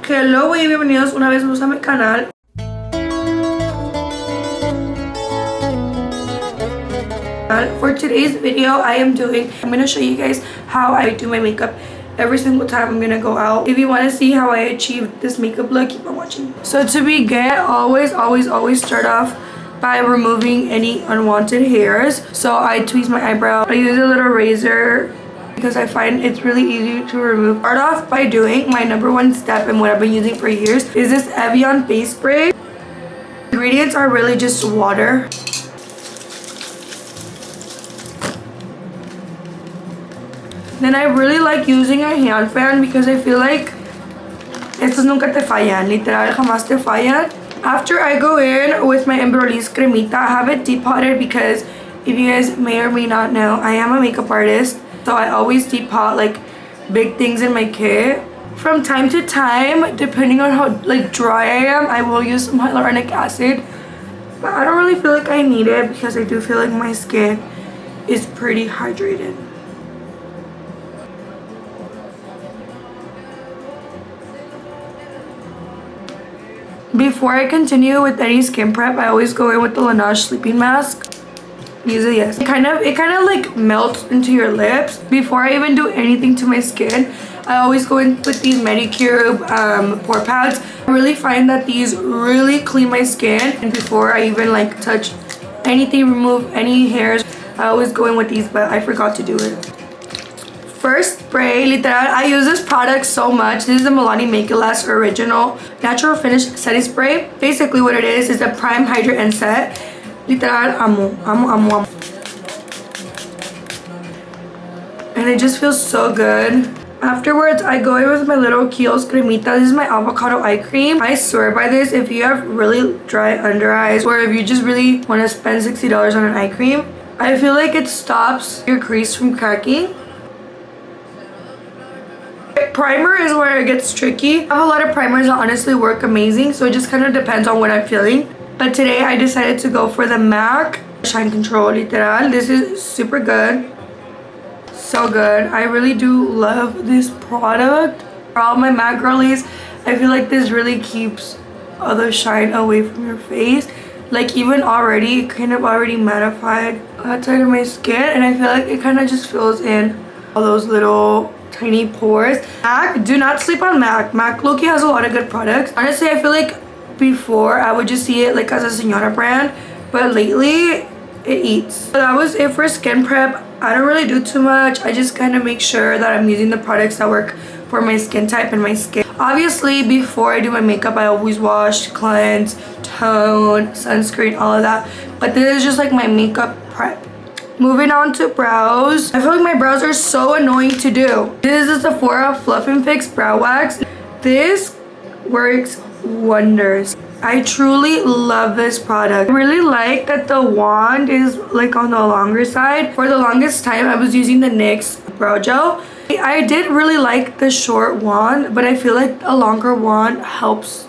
Hello y bienvenidos una vez más a mi canal. For today's video, I'm gonna show you guys how I do my makeup every single time I'm gonna go out. If you want to see how I achieve this makeup look, keep on watching. So to begin, always start off by removing any unwanted hairs. So I tweeze my eyebrow. I use a little razor because I find it's really easy to remove. Start off by doing my #1 step and what I've been using for years is this Evian face spray. Ingredients are really just water. Then I really like using a hand fan because I feel like estos nunca te fallan, literal jamás te fallan. After I go in with my Eyebrow cremita, I have it depotted because if you guys may or may not know, I am a makeup artist. So I always depot like big things in my kit. From time to time, depending on how like dry I am, I will use some hyaluronic acid. But I don't really feel like I need it because I do feel like my skin is pretty hydrated. Before I continue with any skin prep, I always go in with the Lash sleeping mask. Usually, yes. It kind of like melts into your lips. Before I even do anything to my skin, I always go in with these Manicure pore pads. I really find that these really clean my skin. And before I even like touch anything, remove any hairs, I always go in with these, but I forgot to do it. First spray, literal, I use this product so much. This is the Milani Make It Last Original Natural Finish Setting Spray. Basically what it is a prime, hydrate, and set. Literal, amo. And it just feels so good. Afterwards, I go in with my little Kiehl's cremita. This is my avocado eye cream. I swear by this, if you have really dry under eyes or if you just really want to spend $60 on an eye cream, I feel like it stops your crease from cracking. Primer is where it gets tricky. I have a lot of primers that honestly work amazing, so it just kind of depends on what I'm feeling. But today I decided to go for the MAC Shine Control Literal. This is super good. So good. I really do love this product. For all my MAC girlies, I feel like this really keeps all the shine away from your face. Like even already, it kind of already mattified outside of my skin, and I feel like it kind of just fills in all those little tiny pores. MAC, do not sleep on MAC. MAC low-key has a lot of good products. Honestly, I feel like before I would just see it like as a Señora brand, but lately it eats. So that was it for skin prep. I don't really do too much. I just kind of make sure that I'm using the products that work for my skin type and my skin. Obviously, before I do my makeup, I always wash, cleanse, tone, sunscreen, all of that. But this is just like my makeup prep. Moving on to brows. I feel like my brows are so annoying to do. This is the Sephora Fluff and Fix Brow Wax. This works wonders. I truly love this product. I really like that the wand is like on the longer side. For the longest time, I was using the NYX Brow Gel. I did really like the short wand, but I feel like a longer wand helps.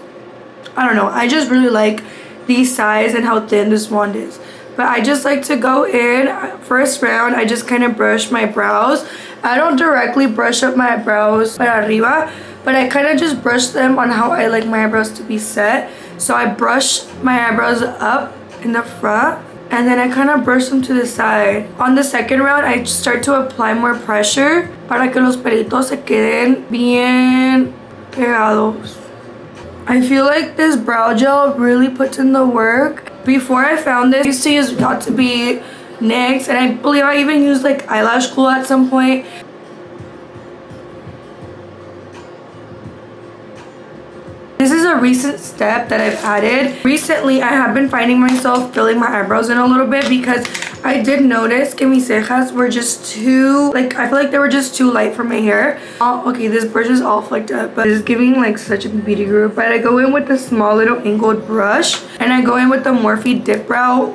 I don't know. I just really like the size and how thin this wand is. But I just like to go in, first round, I just kind of brush my brows. I don't directly brush up my brows para arriba, but I kind of just brush them on how I like my eyebrows to be set. So I brush my eyebrows up in the front, and then I kind of brush them to the side. On the second round, I start to apply more pressure para que los pelitos se queden bien pegados. I feel like this brow gel really puts in the work. Before I found this, I used to use Got To Be NYX, and I believe I even used like eyelash glue at some point. This is a recent step that I've added. Recently, I have been finding myself filling my eyebrows in a little bit because I did notice que mis cejas were just too, like, I feel like they were just too light for my hair. Oh, okay, this brush is all flicked up, but it's giving like such a beauty group. But I go in with the small little angled brush, and I go in with the Morphe Dip Brow.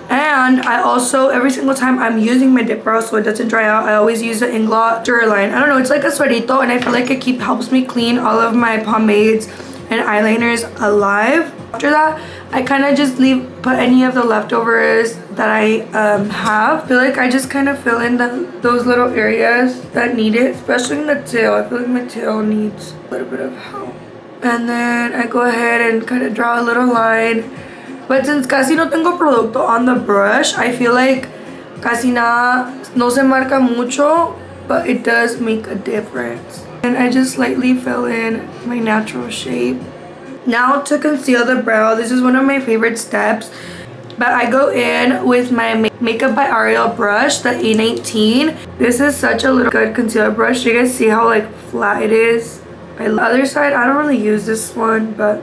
And I also, every single time I'm using my dip brow so it doesn't dry out, I always use the Inglot Duraline. I don't know, it's like a suerito, and I feel like it helps me clean all of my pomades and eyeliners alive. After that, I kind of just put any of the leftovers that I have. I feel like I just kind of fill in those little areas that need it, especially in the tail. I feel like my tail needs a little bit of help. And then I go ahead and kind of draw a little line. But since casi no tengo producto on the brush, I feel like casi nada no se marca mucho, but it does make a difference. And I just slightly fill in my natural shape. Now to conceal the brow, this is one of my favorite steps. But I go in with my Makeup by Ariel brush, the A19. This is such a little good concealer brush. You guys see how like flat it is? The other side, I don't really use this one, but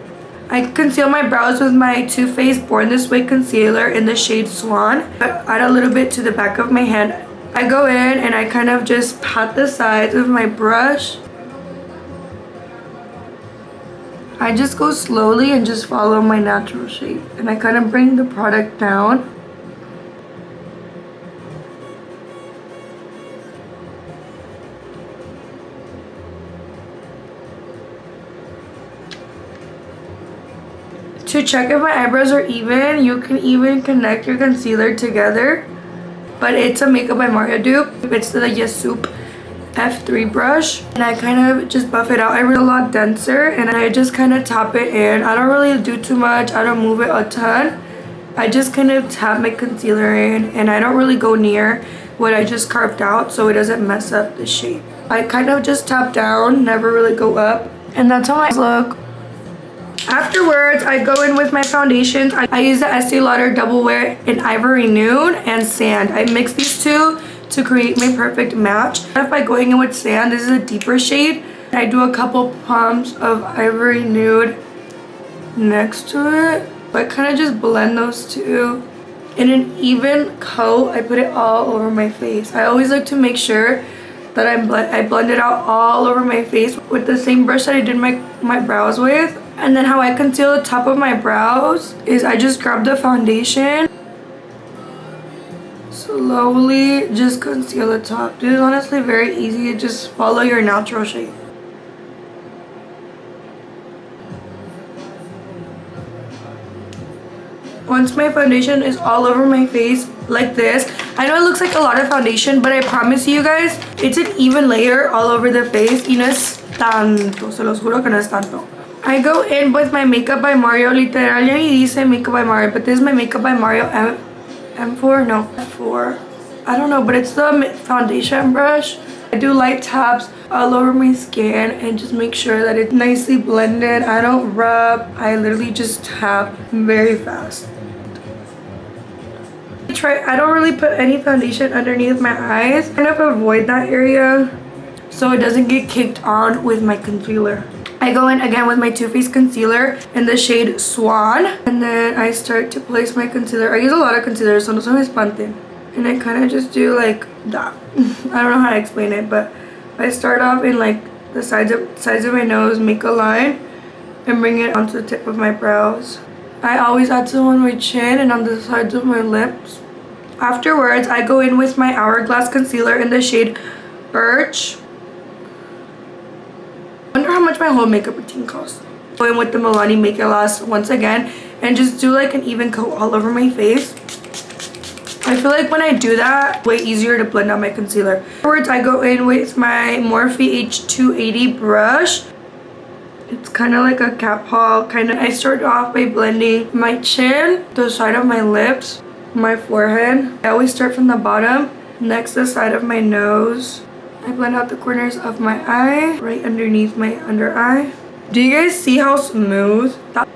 I conceal my brows with my Too Faced Born This Way concealer in the shade Swan. I add a little bit to the back of my hand. I go in and I kind of just pat the sides of my brush. I just go slowly and just follow my natural shape. And I kind of bring the product down. To check if my eyebrows are even, you can even connect your concealer together. But it's a Makeup by Mario dupe. It's the Yasup F3 brush, and I kind of just buff it out. I really a lot denser, and I just kind of tap it in. I don't really do too much. I don't move it a ton. I just kind of tap my concealer in, and I don't really go near what I just carved out so it doesn't mess up the shape. I kind of just tap down, never really go up, and that's how I look. Afterwards, I go in with my foundations. I use the Estee Lauder Double Wear in Ivory Nude and Sand. I mix these two to create my perfect match. By going in with Sand, this is a deeper shade. I do a couple pumps of Ivory Nude next to it. I kind of just blend those two. In an even coat, I put it all over my face. I always like to make sure that I blend it out all over my face with the same brush that I did my brows with. And then how I conceal the top of my brows is I just grab the foundation, slowly just conceal the top. This is honestly very easy. Just follow your natural shape. Once my foundation is all over my face like this, I know it looks like a lot of foundation, but I promise you guys, it's an even layer all over the face. Y no es tanto, se los juro que no es tanto. I go in with my Makeup by Mario, literal, ya ni dice Makeup by Mario, but this is my Makeup by Mario M4, no, F4. I don't know, but it's the foundation brush. I do light taps all over my skin and just make sure that it's nicely blended. I don't rub, I literally just tap very fast. I don't really put any foundation underneath my eyes. I kind of avoid that area so it doesn't get caked on with my concealer. I go in again with my Too Faced concealer in the shade Swan, and then I start to place my concealer. I use a lot of concealer, so no se me espanten. And I kind of just do like that. I don't know how to explain it, but I start off in like the sides of my nose, make a line, and bring it onto the tip of my brows. I always add some on my chin and on the sides of my lips. Afterwards, I go in with my Hourglass concealer in the shade Birch. I wonder how much my whole makeup routine costs. Go in with the Milani Make It Last once again and just do like an even coat all over my face. I feel like when I do that, way easier to blend out my concealer. Afterwards, I go in with my Morphe H280 brush. It's kind of like a cat paw kind of. I start off by blending my chin, the side of my lips, my forehead. I always start from the bottom, next the side of my nose. I blend out the corners of my eye, right underneath my under eye. Do you guys see how smooth that?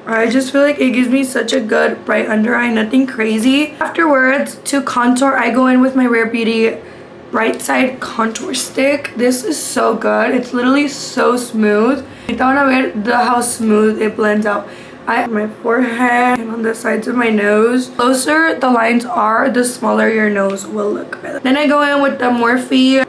I just feel like it gives me such a good bright under eye, nothing crazy. Afterwards, to contour, I go in with my Rare Beauty Bright Side Contour Stick. This is so good. It's literally so smooth. Ahorita van a ver how smooth it blends out. My forehead and on the sides of my nose. The closer the lines are, the smaller your nose will look. Then I go in with the Morphe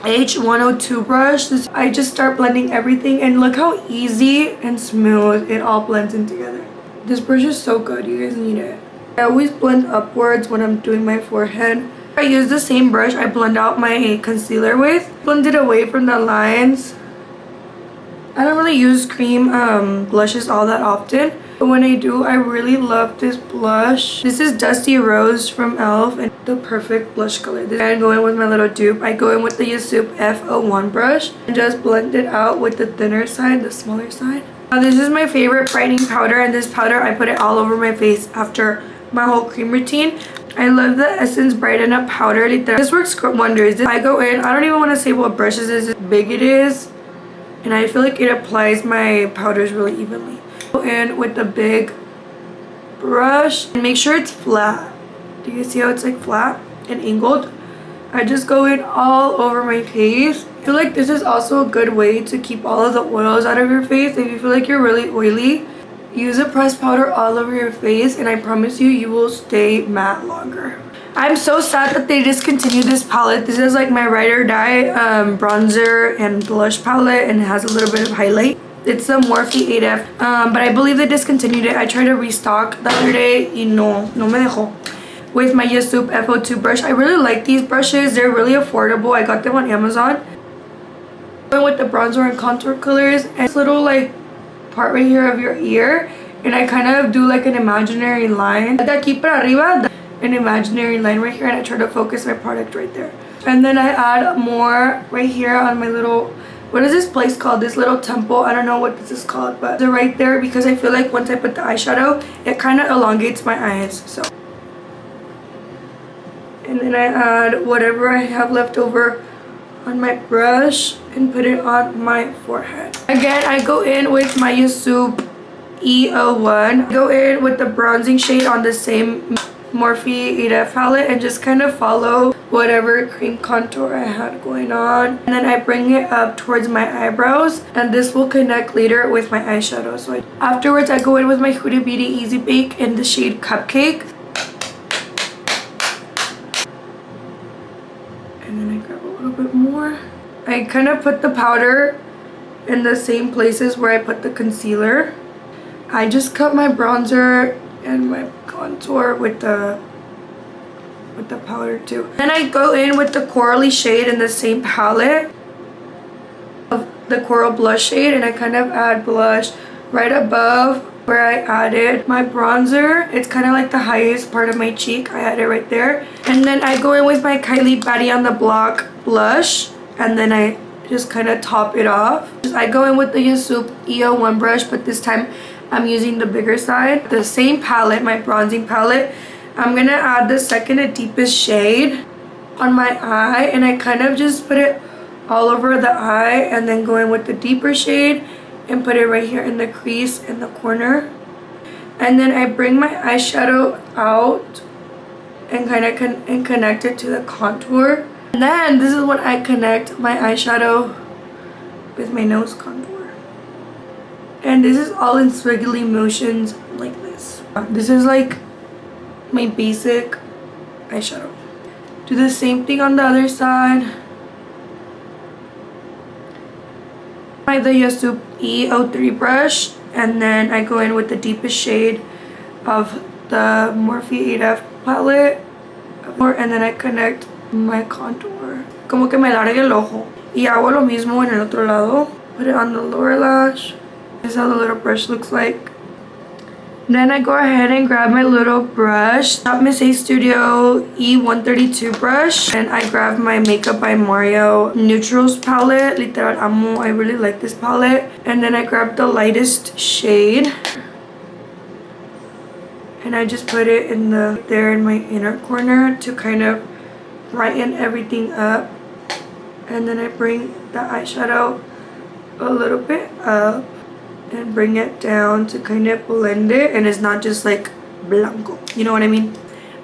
H102 brush. I just start blending everything, and look how easy and smooth it all blends in together. This brush is so good. You guys need it. I always blend upwards when I'm doing my forehead. I use the same brush I blend out my concealer with. Blend it away from the lines. I don't really use cream blushes all that often, but when I do, I really love this blush. This is Dusty Rose from e.l.f. and the perfect blush color. Then I go in with my little dupe. I go in with the Yasup F01 brush and just blend it out with the thinner side, the smaller side. Now this is my favorite brightening powder, and this powder I put it all over my face after my whole cream routine. I love the Essence Brighten Up powder. This works wonders. I go in, I don't even want to say what brush this is, how big it is, and I feel like it applies my powders really evenly. Go in with the big brush and make sure it's flat. Do you see how it's like flat and angled? I just go in all over my face. I feel like this is also a good way to keep all of the oils out of your face. If you feel like you're really oily, use a pressed powder all over your face, and I promise you, you will stay matte longer. I'm so sad that they discontinued this palette. This is like my Ride or Die bronzer and blush palette, and it has a little bit of highlight. It's the Morphe 8F, but I believe they discontinued it. I tried to restock the other day, y no me dejó. With my Yasup F02 brush. I really like these brushes. They're really affordable. I got them on Amazon. Going with the bronzer and contour colors, and this little like part right here of your ear, and I kind of do like an imaginary line. De aquí para arriba, an imaginary line right here, and I try to focus my product right there. And then I add more right here on my little, what is this place called? This little temple. I don't know what this is called, but they're right there because I feel like once I put the eyeshadow, it kind of elongates my eyes. So. And then I add whatever I have left over on my brush and put it on my forehead. Again, I go in with my Yasup E01. I go in with the bronzing shade on the same Morphe 8F palette and just kind of follow whatever cream contour I had going on. And then I bring it up towards my eyebrows, and this will connect later with my eyeshadow. So afterwards, I go in with my Huda Beauty Easy Bake in the shade Cupcake. And then I grab a little bit more. I kind of put the powder in the same places where I put the concealer. I just cut my bronzer and my contour with the powder too. Then I go in with the corally shade in the same palette of the coral blush shade, and I kind of add blush right above where I added my bronzer. It's kind of like the highest part of my cheek. I add it right there. And then I go in with my Kylie Baddie on the Block blush, and then I just kind of top it off. I go in with the Yasup E01 brush, but this time I'm using the bigger side. The same palette, my bronzing palette. I'm gonna add the second and deepest shade on my eye, and I kind of just put it all over the eye, and then go in with the deeper shade and put it right here in the crease in the corner. And then I bring my eyeshadow out and kind of connect it to the contour. And then this is when I connect my eyeshadow with my nose contour. And this is all in squiggly motions like this. This is like my basic eyeshadow. Do the same thing on the other side. The Yasup E03 brush, and then I go in with the deepest shade of the Morphe 8F palette, and then I connect my contour. Como que me largue el ojo. Y hago lo mismo en el otro lado. Put it on the lower lash. This is how the little brush looks like. Then I go ahead and grab my little brush, Shop Miss A Studio E132 brush, and I grab my Makeup by Mario Neutrals palette. Literal amo, I really like this palette. And then I grab the lightest shade, and I just put it in there in my inner corner to kind of brighten everything up. And then I bring the eyeshadow a little bit up and bring it down to kind of blend it, and it's not just like blanco, you know what I mean?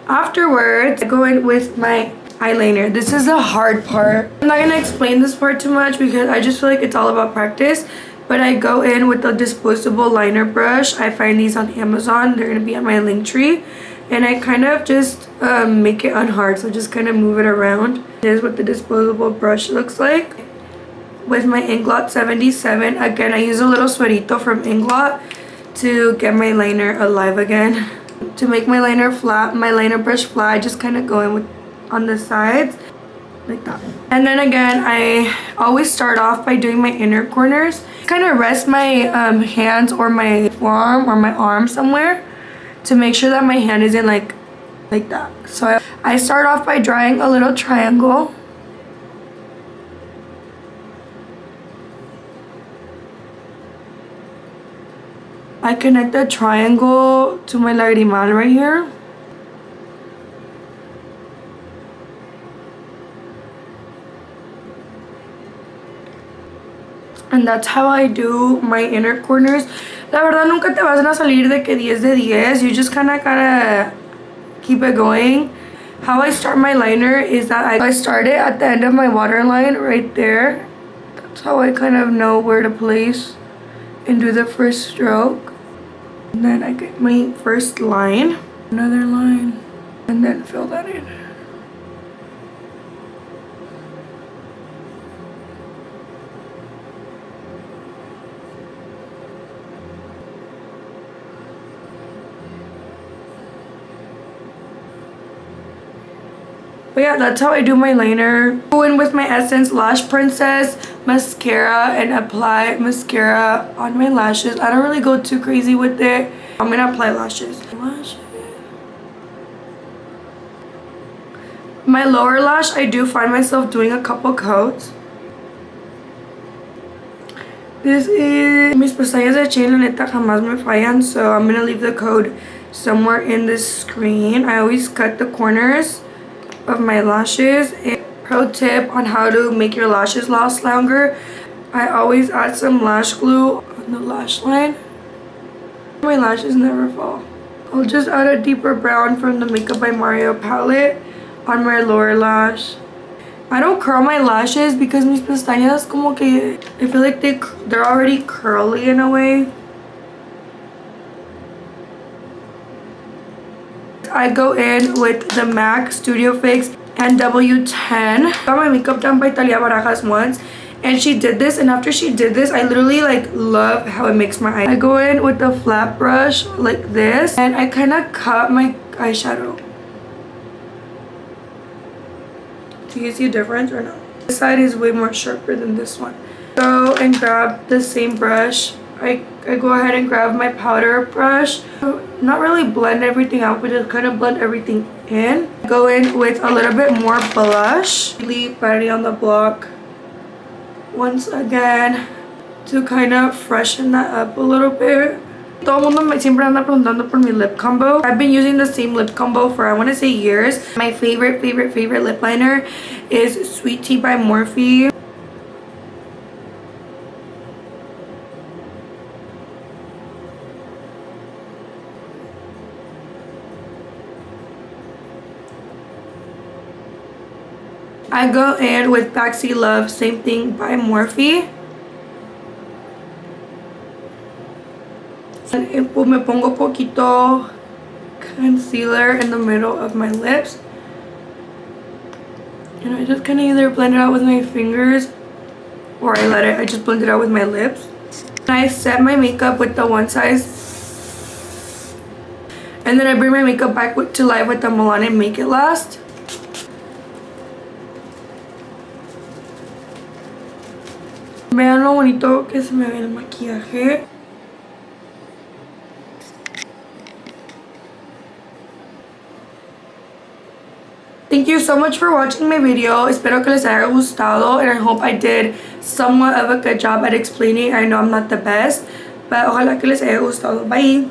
Afterwards, I go in with my eyeliner. This is the hard part. I'm not gonna explain this part too much because I just feel like it's all about practice, but I go in with the disposable liner brush. I find these on Amazon. They're gonna be on my Linktree, and I kind of just make it unhard, so just kind of move it around. This is what the disposable brush looks like. With my Inglot 77, again I use a little suerito from Inglot to get my liner alive again. To make my liner flat, my liner brush flat, I just kind of go in with on the sides like that. And then again, I always start off by doing my inner corners. Kind of rest my hands or my forearm or my arm somewhere to make sure that my hand isn't like like that. So I start off by drawing a little triangle. I connect the triangle to my lagrimal right here. And that's how I do my inner corners. La verdad nunca te vas a salir de que 10 de 10. You just kind of gotta keep it going. How I start my liner is that I start it at the end of my waterline right there. That's how I kind of know where to place and do the first stroke. And then I get my first line, another line, and then fill that in. But yeah, that's how I do my liner. Go in with my Essence Lash Princess mascara and apply mascara on my lashes. I don't really go too crazy with it. I'm gonna apply lashes. My lower lash, I do find myself doing a couple coats. This is mis pestañas de chain, la neta jamás me fallan, so I'm gonna leave the code somewhere in the screen. I always cut the corners of my lashes. And pro tip on how to make your lashes last longer, I always add some lash glue on the lash line. My lashes never fall. I'll just add a deeper brown from the Makeup by Mario palette on my lower lash. I don't curl my lashes because mis pestañas como que I feel like they're already curly in a way. I go in with the MAC Studio Fix and W10. Got my makeup done by Talia Barajas once, and she did this, and after she did this, I literally like love how it makes my eye. I go in with the flat brush like this, and I kind of cut my eyeshadow. Do you see a difference or no? This side is way more sharper than this one. Go and grab the same brush. I go ahead and grab my powder brush. Not really blend everything out, but just kind of blend everything in. Go in with a little bit more blush. Leave Patty on the block once again to kind of freshen that up a little bit. Todo el mundo me siempre anda preguntando por mi lip combo. I've been using the same lip combo for I want to say years. My favorite lip liner is Sweet Tea by Morphe. I go in with Baxi Love, same thing by Morphe. And me pongo poquito concealer in the middle of my lips. And I just kind of either blend it out with my fingers or I just blend it out with my lips. And I set my makeup with the one size. And then I bring my makeup back to life with the Milani Make It Last. Vean lo bonito que se me ve el maquillaje. Thank you so much for watching my video. Espero que les haya gustado, and I hope I did somewhat of a good job at explaining. I know I'm not the best, but ojalá que les haya gustado. Bye!